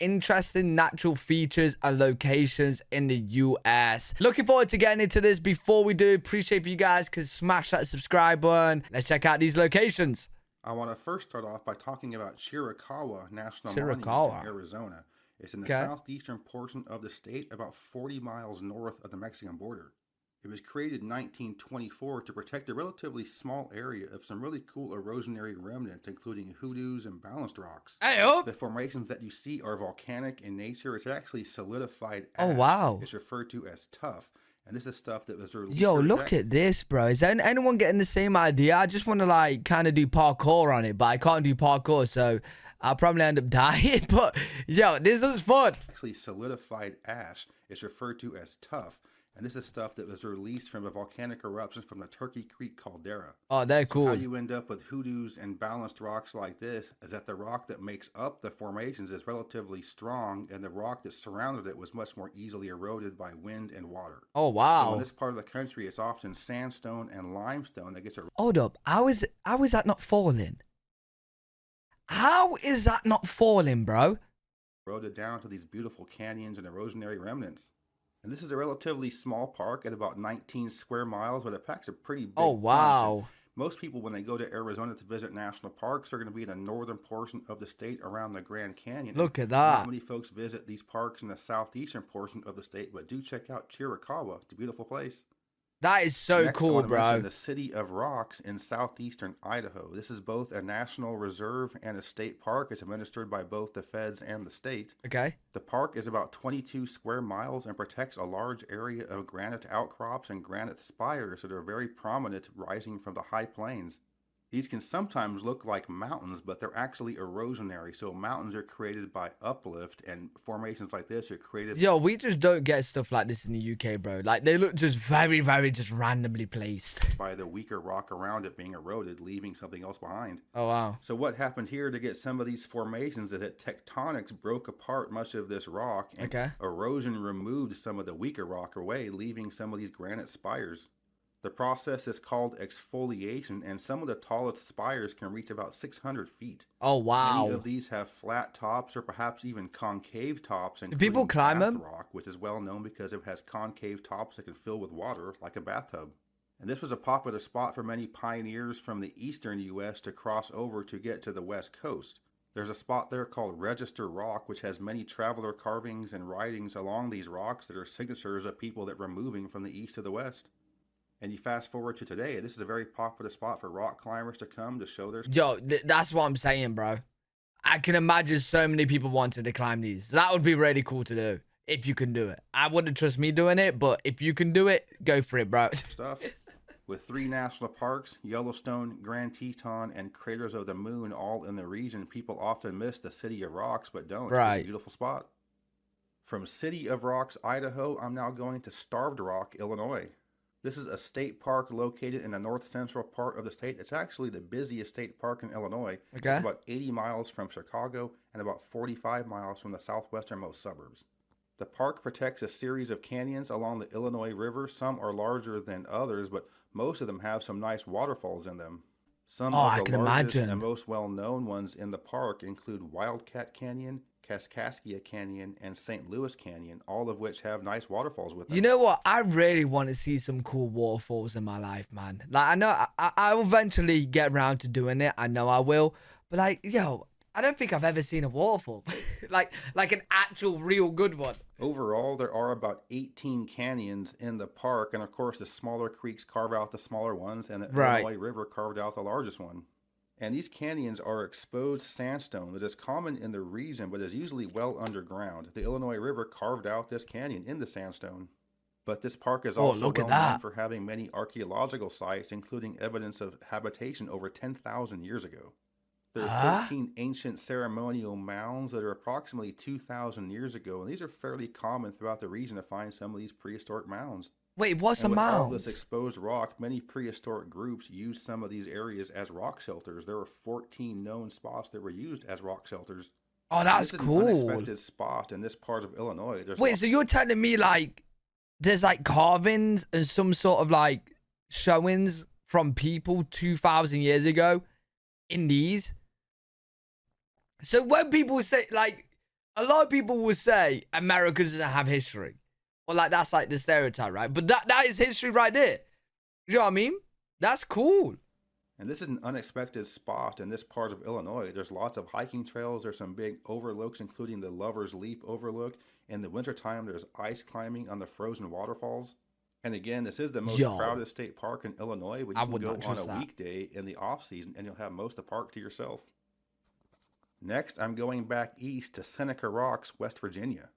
interesting natural features and locations in the US. Looking forward to getting into this. Before we do, appreciate if you guys can smash that subscribe button. Let's check out these locations. I want to first start off by talking about Chiricahua National Monument in Arizona. It's in the southeastern portion of the state, about 40 miles north of the Mexican border. It was created in 1924 to protect a relatively small area of some really cool erosionary remnants, including hoodoos and balanced rocks. The formations that you see are volcanic in nature. It's actually solidified ash. Oh, wow. It's referred to as tuff. And this is stuff that was released. Yo, look at this, bro. Is anyone getting the same idea? I just want to, like, kind of do parkour on it, but I can't do parkour, so I'll probably end up dying. But, yo, this is fun. Actually, solidified ash is referred to as tuff. And this is stuff that was released from a volcanic eruption from the Turkey Creek caldera. Oh, they're cool. So how you end up with hoodoos and balanced rocks like this is that the rock that makes up the formations is relatively strong, and the rock that surrounded it was much more easily eroded by wind and water. Oh, wow. So in this part of the country, it's often sandstone and limestone that gets eroded. Hold up. How is that not falling? How is that not falling, bro? Eroded down to these beautiful canyons and erosionary remnants. And this is a relatively small park at about 19 square miles, but it packs a pretty big punch. Wow. Most people, when they go to Arizona to visit national parks, are going to be in the northern portion of the state around the Grand Canyon. Look at that. Not many folks visit these parks in the southeastern portion of the state, but do check out Chiricahua. It's a beautiful place. That is so Next, cool, bro. The City of Rocks in southeastern Idaho. This is both a national reserve and a state park. It's administered by both the feds and the state. Okay. The park is about 22 square miles and protects a large area of granite outcrops and granite spires that are very prominent rising from the high plains. These can sometimes look like mountains, but they're actually erosionary. So mountains are created by uplift, and formations like this are created... Yo, we just don't get stuff like this in the UK, bro. Like, they look just very, very just randomly placed. ...by the weaker rock around it being eroded, leaving something else behind. Oh, wow. So what happened here to get some of these formations is that tectonics broke apart much of this rock, and erosion removed some of the weaker rock away, leaving some of these granite spires. The process is called exfoliation, and some of the tallest spires can reach about 600 feet. Oh, wow. Many of these have flat tops or perhaps even concave tops. Do people climb them? Rock, which is well known because it has concave tops that can fill with water like a bathtub. And this was a popular spot for many pioneers from the eastern U.S. to cross over to get to the west coast. There's a spot there called Register Rock, which has many traveler carvings and writings along these rocks that are signatures of people that were moving from the east to the west. And you fast forward to today, this is a very popular spot for rock climbers to come to show their... Yo, that's what I'm saying, bro. I can imagine so many people wanting to climb these. That would be really cool to do, if you can do it. I wouldn't trust me doing it, but if you can do it, go for it, bro. Stuff. With 3 national parks, Yellowstone, Grand Teton, and Craters of the Moon all in the region, people often miss the City of Rocks, but don't. Right. It's a beautiful spot. From City of Rocks, Idaho, I'm now going to Starved Rock, Illinois. This is a state park located in the north central part of the state. It's actually the busiest state park in Illinois. Okay. It's about 80 miles from Chicago and about 45 miles from the southwesternmost suburbs. The park protects a series of canyons along the Illinois River. Some are larger than others, but most of them have some nice waterfalls in them. Some of the largest and most well-known ones in the park include Wildcat Canyon, Kaskaskia Canyon, and St. Louis Canyon, all of which have nice waterfalls with them. You know what? I really want to see some cool waterfalls in my life, man. Like, I know I will eventually get around to doing it. I know I will. But, like, yo, I don't think I've ever seen a waterfall. like an actual real good one. Overall, there are about 18 canyons in the park. And, of course, the smaller creeks carve out the smaller ones. And the Illinois River carved out the largest one. And these canyons are exposed sandstone that is common in the region, but is usually well underground. The Illinois River carved out this canyon in the sandstone. But this park is also well known for having many archaeological sites, including evidence of habitation over 10,000 years ago. There are 13 ancient ceremonial mounds that are approximately 2,000 years ago, and these are fairly common throughout the region to find some of these prehistoric mounds. Wait, what's a mound? With all this exposed rock, many prehistoric groups used some of these areas as rock shelters. There were 14 known spots that were used as rock shelters. Oh, that's cool. This is an unexpected spot in this part of Illinois. Wait, so you're telling me, like, there's, like, carvings and some sort of, like, showings from people 2,000 years ago in these? So when people say, like, a lot of people will say America doesn't have history. Or like that's like the stereotype, right? But that is history right there. You know what I mean? That's cool. And this is an unexpected spot in this part of Illinois. There's lots of hiking trails. There's some big overlooks, including the Lover's Leap overlook. In the wintertime, there's ice climbing on the frozen waterfalls. And again, this is the most crowded state park in Illinois, but you can go on a weekday in the off season and you'll have most of the park to yourself. Next, I'm going back east to Seneca Rocks, West Virginia.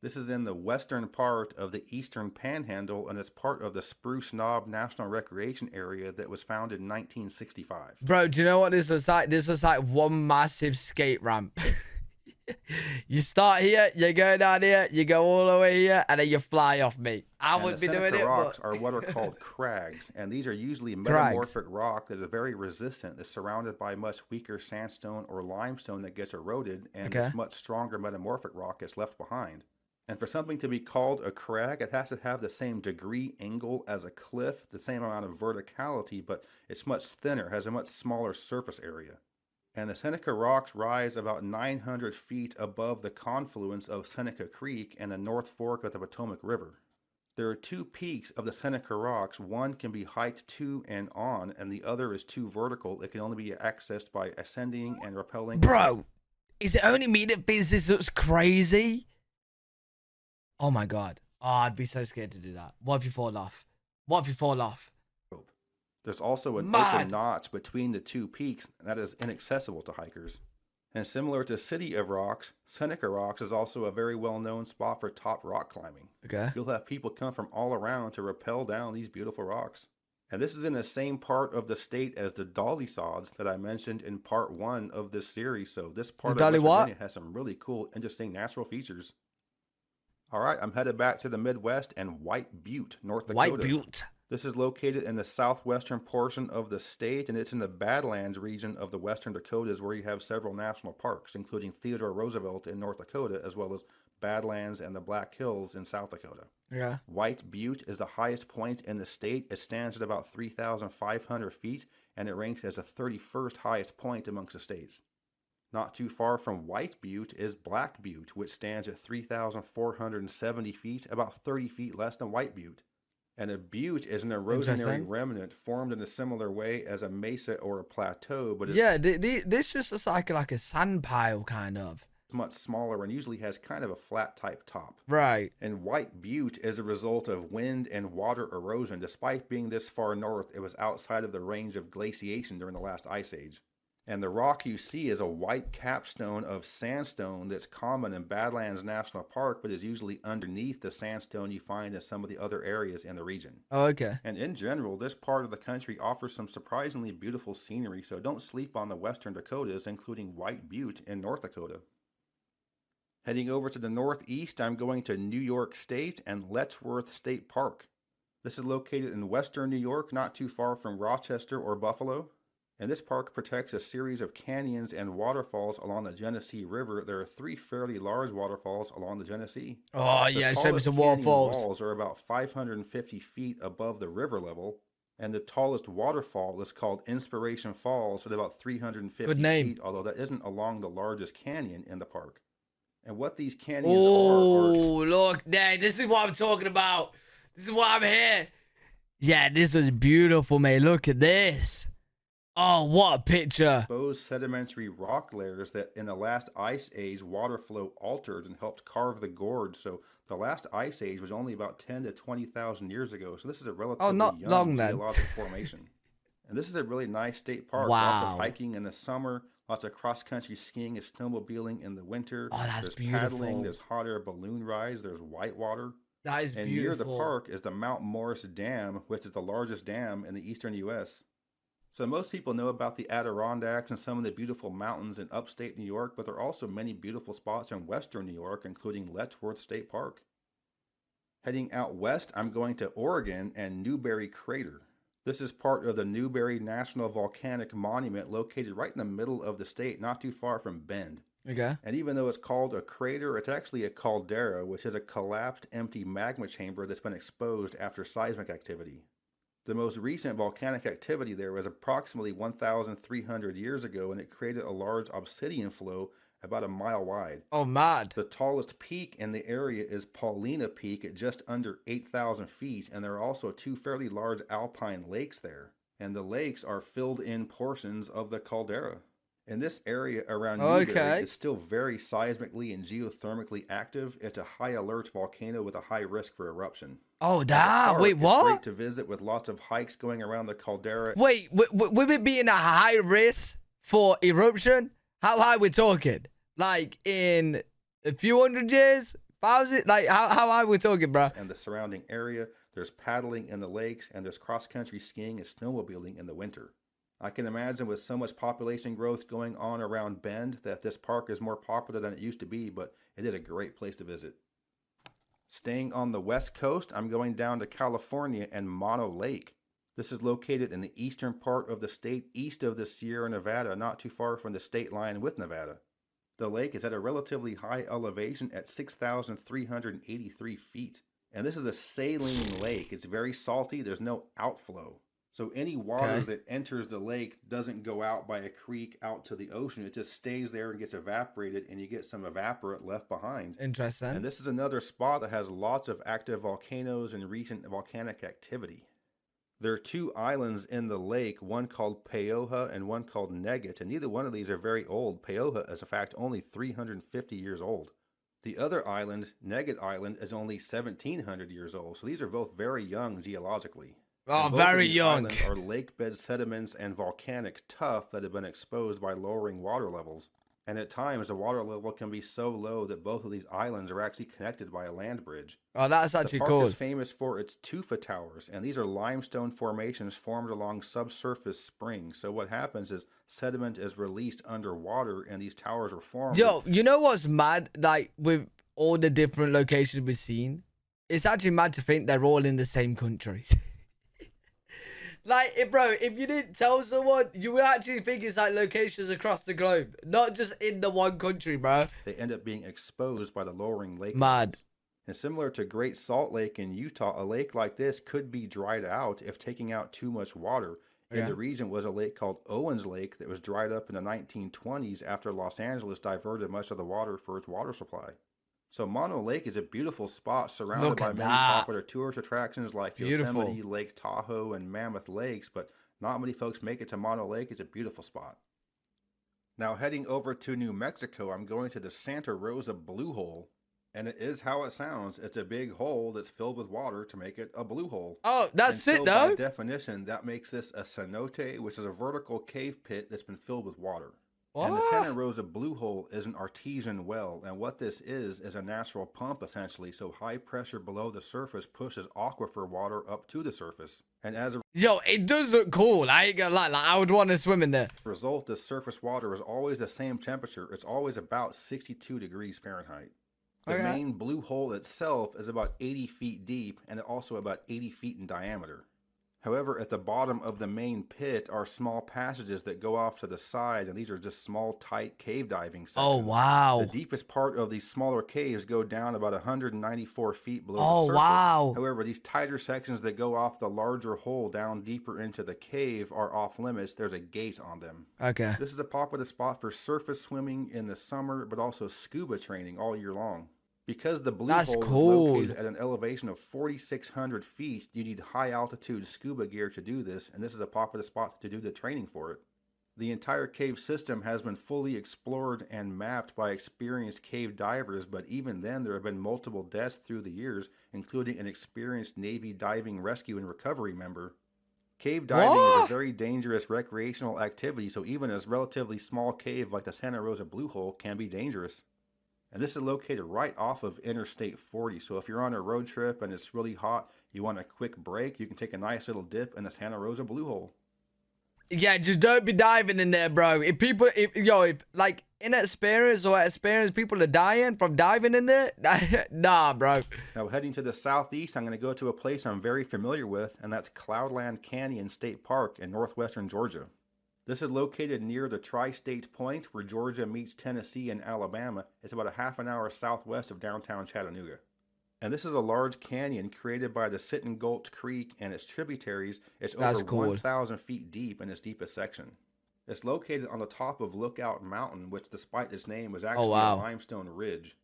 This is in the western part of the eastern panhandle and it's part of the Spruce Knob National Recreation Area that was founded in 1965. Bro, do you know what this was like? This was like one massive skate ramp. You start here, you go down here, you go all the way here, and then you fly off, mate. I wouldn't be doing it. The rocks are what are called crags, and these are usually metamorphic rock that is very resistant. It's surrounded by much weaker sandstone or limestone that gets eroded, and this much stronger metamorphic rock is left behind. And for something to be called a crag, it has to have the same degree angle as a cliff, the same amount of verticality, but it's much thinner, has a much smaller surface area. And the Seneca Rocks rise about 900 feet above the confluence of Seneca Creek and the North Fork of the Potomac River. There are two peaks of the Seneca Rocks. One can be hiked to and on, and the other is too vertical. It can only be accessed by ascending and rappelling. Bro, is it only me that thinks this looks crazy? Oh my God. Oh, I'd be so scared to do that. What if you fall off? What if you fall off? There's also an open notch between the two peaks that is inaccessible to hikers. And similar to City of Rocks, Seneca Rocks is also a very well-known spot for top rock climbing. Okay. You'll have people come from all around to rappel down these beautiful rocks. And this is in the same part of the state as the Dolly Sods that I mentioned in part 1 of this series. So this part of West Virginia has some really cool, interesting natural features. All right, I'm headed back to the Midwest and White Butte, North Dakota. White Butte. This is located in the southwestern portion of the state, and it's in the Badlands region of the Western Dakotas where you have several national parks, including Theodore Roosevelt in North Dakota, as well as Badlands and the Black Hills in South Dakota. Yeah. White Butte is the highest point in the state. It stands at about 3,500 feet, and it ranks as the 31st highest point amongst the states. Not too far from White Butte is Black Butte, which stands at 3,470 feet, about 30 feet less than White Butte. And a butte is an erosionary remnant formed in a similar way as a mesa or a plateau, but this just looks like a sand pile kind of. Much smaller and usually has kind of a flat type top. Right. And White Butte is a result of wind and water erosion. Despite being this far north, it was outside of the range of glaciation during the last ice age. And the rock you see is a white capstone of sandstone that's common in Badlands National Park, but is usually underneath the sandstone you find in some of the other areas in the region. Oh, okay. And in general, this part of the country offers some surprisingly beautiful scenery, so don't sleep on the Western Dakotas, including White Butte in North Dakota. Heading over to the northeast, I'm going to New York State and Letchworth State Park. This is located in western New York, not too far from Rochester or Buffalo. And this park protects a series of canyons and waterfalls along the Genesee River. There are 3 fairly large waterfalls along the Genesee. Oh, yeah, show me some waterfalls. The walls are about 550 feet above the river level. And the tallest waterfall is called Inspiration Falls at about 350 feet, although that isn't along the largest canyon in the park. And what these canyons are... Oh, look, Dad, this is what I'm talking about. This is why I'm here. Yeah, this was beautiful, mate. Look at this. Oh, what a picture. Exposed sedimentary rock layers that in the last ice age, water flow altered and helped carve the gorge. So the last ice age was only about 10 to 20,000 years ago. So this is a relatively young geologic formation. And this is a really nice state park. Wow. Lots of hiking in the summer, lots of cross-country skiing and snowmobiling in the winter. Oh, that's there's beautiful. Paddling, there's hot air balloon rides, there's whitewater. That is and beautiful. And near the park is the Mount Morris Dam, which is the largest dam in the eastern U.S. So most people know about the Adirondacks and some of the beautiful mountains in upstate New York, but there are also many beautiful spots in western New York, including Letchworth State Park. Heading out west, I'm going to Oregon and Newberry Crater. This is part of the Newberry National Volcanic Monument located right in the middle of the state, not too far from Bend. Okay. And even though it's called a crater, it's actually a caldera, which is a collapsed empty magma chamber that's been exposed after seismic activity. The most recent volcanic activity there was approximately 1,300 years ago, and it created a large obsidian flow about a mile wide. Oh, mad. The tallest peak in the area is Paulina Peak at just under 8,000 feet, and there are also 2 fairly large alpine lakes there. And the lakes are filled in portions of the caldera. And this area around Newberry is still very seismically and geothermically active. It's a high alert volcano with a high risk for eruption. Oh, damn. Wait, what? It's great to visit with lots of hikes going around the caldera. Wait, with it being a high risk for eruption, how high we talking? Like in a few hundred years? 1,000? Like how high we talking, bro? And the surrounding area, there's paddling in the lakes, and there's cross-country skiing and snowmobiling in the winter. I can imagine with so much population growth going on around Bend that this park is more popular than it used to be, but it is a great place to visit. Staying on the west coast, I'm going down to California and Mono Lake. This is located in the eastern part of the state, east of the Sierra Nevada, not too far from the state line with Nevada. The lake is at a relatively high elevation at 6,383 feet. And this is a saline lake. It's very salty. There's no outflow. So any water that enters the lake doesn't go out by a creek out to the ocean. It just stays there and gets evaporated, and you get some evaporate left behind. Interesting. And this is another spot that has lots of active volcanoes and recent volcanic activity. There are 2 islands in the lake, one called Paoja and one called Negat, and neither one of these are very old. Paoja is, in fact, only 350 years old. The other island, Negat Island, is only 1,700 years old, so these are both very young geologically. Oh, very young. Islands are lake bed sediments and volcanic tuff that have been exposed by lowering water levels. And at times, the water level can be so low that both of these islands are actually connected by a land bridge. Oh, that's actually cool. The park is famous for its tufa towers, and these are limestone formations formed along subsurface springs. So what happens is sediment is released underwater, and these towers are formed. Yo, you know what's mad? Like, with all the different locations we've seen, it's actually mad to think they're all in the same country. Like, bro, if you didn't tell someone, you would actually think it's like locations across the globe, not just in the one country, bro. They end up being exposed by the lowering lake. Mad. And similar to Great Salt Lake in Utah, a lake like this could be dried out if taking out too much water. And the reason was a lake called Owens Lake that was dried up in the 1920s after Los Angeles diverted much of the water for its water supply. So Mono Lake is a beautiful spot surrounded by many popular tourist attractions like Yosemite, Lake Tahoe, and Mammoth Lakes, but not many folks make it to Mono Lake. It's a beautiful spot. Now heading over to New Mexico, I'm going to the Santa Rosa Blue Hole, and it is how it sounds. It's a big hole that's filled with water to make it a blue hole. Oh, that's it though? By definition, that makes this a cenote, which is a vertical cave pit that's been filled with water. And the Santa Rosa Blue Hole is an artesian well, and what this is a natural pump essentially, so high pressure below the surface pushes aquifer water up to the surface. And as a it does look cool. I ain't gonna lie, like, I would want to swim in there. result, the surface water is always the same temperature. It's always about 62 degrees Fahrenheit. The main blue hole itself is about 80 feet deep and also about 80 feet in diameter. However, at the bottom of the main pit are small passages that go off to the side, and these are just small, tight cave diving sections. Oh, wow. The deepest part of these smaller caves go down about 194 feet below the surface. Wow. However, these tighter sections that go off the larger hole down deeper into the cave are off limits. There's a gate on them. Okay. This is a popular spot for surface swimming in the summer, but also scuba training all year long. Because the blue hole is located at an elevation of 4,600 feet, you need high altitude scuba gear to do this, and this is a popular spot to do the training for it. The entire cave system has been fully explored and mapped by experienced cave divers, but even then there have been multiple deaths through the years, including an experienced Navy diving rescue and recovery member. Cave diving is a very dangerous recreational activity, so even a relatively small cave like the Santa Rosa Blue Hole can be dangerous. And this is located right off of Interstate 40. So if you're on a road trip and it's really hot, you want a quick break, you can take a nice little dip in the Santa Rosa Blue Hole. Yeah, just don't be diving in there, bro. If like inexperienced or experienced people are dying from diving in there, nah, bro. Now heading to the southeast, I'm going to go to a place I'm very familiar with, and that's Cloudland Canyon State Park in northwestern Georgia. This is located near the Tri-State Point where Georgia meets Tennessee and Alabama. It's about a half an hour southwest of downtown Chattanooga. And this is a large canyon created by the Sit and Gulch Creek and its tributaries. It's over 1,000 feet deep in its deepest section. It's located on the top of Lookout Mountain, which despite its name is actually wow. a limestone ridge.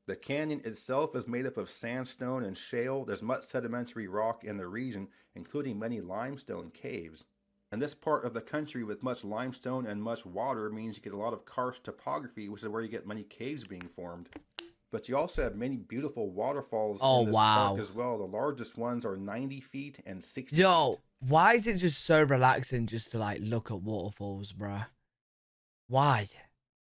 The canyon itself is made up of sandstone and shale. There's much sedimentary rock in the region, including many limestone caves. And this part of the country with much limestone and much water means you get a lot of karst topography, which is where you get many caves being formed. But you also have many beautiful waterfalls in this park as well. The largest ones are 90 feet and 60 feet. Why is it just so relaxing just to like look at waterfalls, bruh? Why?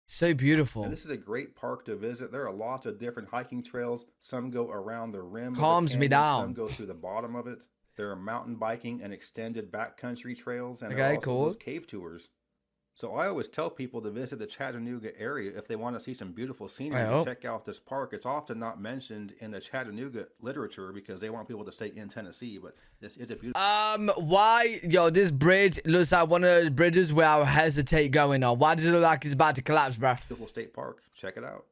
So beautiful. And this is a great park to visit. There are lots of different hiking trails. Some go around the rim. Calms me down. Some go through the bottom of it. There are mountain biking and extended backcountry trails, and there are also those cave tours. So I always tell people to visit the Chattanooga area if they want to see some beautiful scenery and check out this park. It's often not mentioned in the Chattanooga literature because they want people to stay in Tennessee, but this is a beautiful... Why? Yo, this bridge looks like one of those bridges where I'll hesitate going on. Why does it look like it's about to collapse, bro? Beautiful state park. Check it out.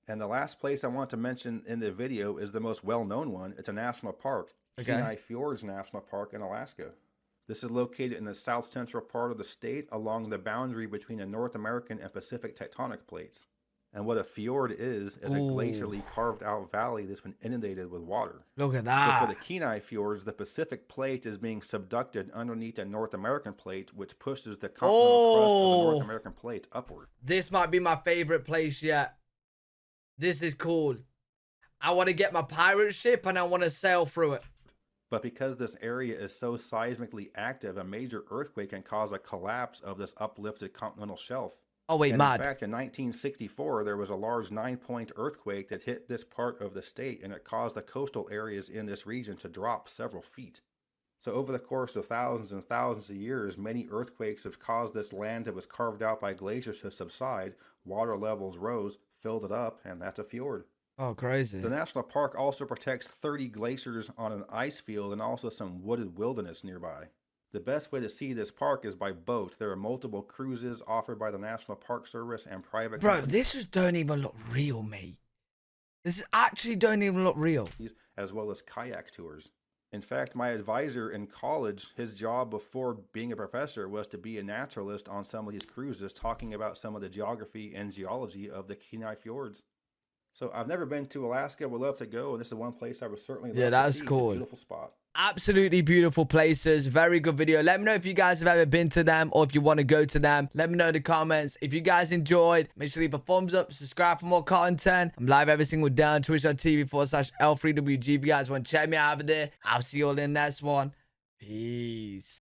And the last place I want to mention in the video is the most well-known one. It's a national park. Kenai Fjords National Park in Alaska. This is located in the south-central part of the state along the boundary between the North American and Pacific tectonic plates. And what a fjord is a glacially carved-out valley that's been inundated with water. Look at that. So for the Kenai Fjords, the Pacific plate is being subducted underneath the North American plate, which pushes the continental crust of the North American plate upward. This might be my favorite place yet. This is cool. I want to get my pirate ship and I want to sail through it. But because this area is so seismically active, a major earthquake can cause a collapse of this uplifted continental shelf. Oh, wait, In fact, in 1964, there was a large 9-point earthquake that hit this part of the state, and it caused the coastal areas in this region to drop several feet. So over the course of thousands and thousands of years, many earthquakes have caused this land that was carved out by glaciers to subside. Water levels rose, filled it up, and that's a fjord. Oh, crazy. The national park also protects 30 glaciers on an ice field and also some wooded wilderness nearby. The best way to see this park is by boat. There are multiple cruises offered by the National Park Service and private companies. This just don't even look real, mate. This actually don't even look real. As well as kayak tours. In fact, my advisor in college, his job before being a professor was to be a naturalist on some of these cruises, talking about some of the geography and geology of the Kenai Fjords. So I've never been to Alaska. Would love to go, and this is one place I would certainly love to see. That's cool. It's a beautiful spot. Absolutely beautiful places. Very good video. Let me know if you guys have ever been to them or if you want to go to them. Let me know in the comments. If you guys enjoyed, make sure to leave a thumbs up, subscribe for more content. I'm live every single day on twitch.tv/L3WG. If you guys want to check me out over there, I'll see you all in the next one. Peace.